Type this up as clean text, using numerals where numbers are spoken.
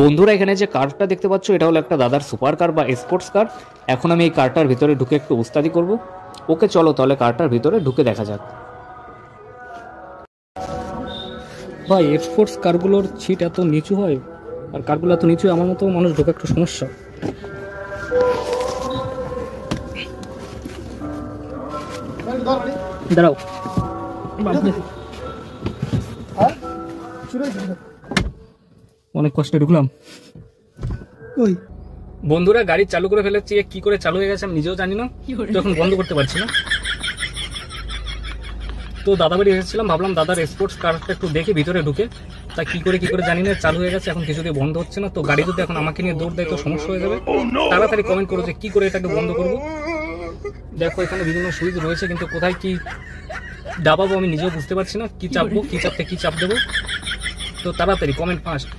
বন্ধুরা এখানে যে কারটা দেখতে পাচ্ছ এটা হলো একটা দাদার সুপার কার বা স্পোর্টস কার। এখন আমি এই কারটার ভিতরে ঢুকে একটু উস্তাদি করব। ওকে চলো তাহলে কারটার ভিতরে ঢুকে দেখা যাক। ভাই স্পোর্টস কারগুলোর সিট এত নিচু হয়, আর কারগুলো এত নিচু, আমার মতো মানুষ ঢোকা একটু সমস্যা। দাঁড়াও, অনেক কষ্টে ঢুকলাম। ওই বন্ধুরা গাড়ি চালু করে ফেলেছি, কি করে চালু হয়ে গেছে আমি নিজেও জানি না, যখন বন্ধ করতে পারছি না। তো দাদা বাড়ি এসেছিলাম, ভাবলাম দাদার স্পোর্টস কারটা একটু দেখে ভিতরে ঢুকে, তা কি করে জানি না চালু হয়ে গেছে, এখন কিছুতেই বন্ধ হচ্ছে না। তো গাড়ি যদি এখন আমাকে নিয়ে দৌড় দেয় তো সমস্যা হয়ে যাবে। তাড়াতাড়ি কমেন্ট করো যে কি করে এটাকে বন্ধ করবো। দেখো এখানে বিভিন্ন সুইচ রয়েছে, কিন্তু কোথায় কি দাবাবো আমি নিজেও বুঝতে পারছি না, কি চাপবো, কি চাপতে কি চাপ দেবো। তো তাড়াতাড়ি কমেন্ট ফার্স্ট।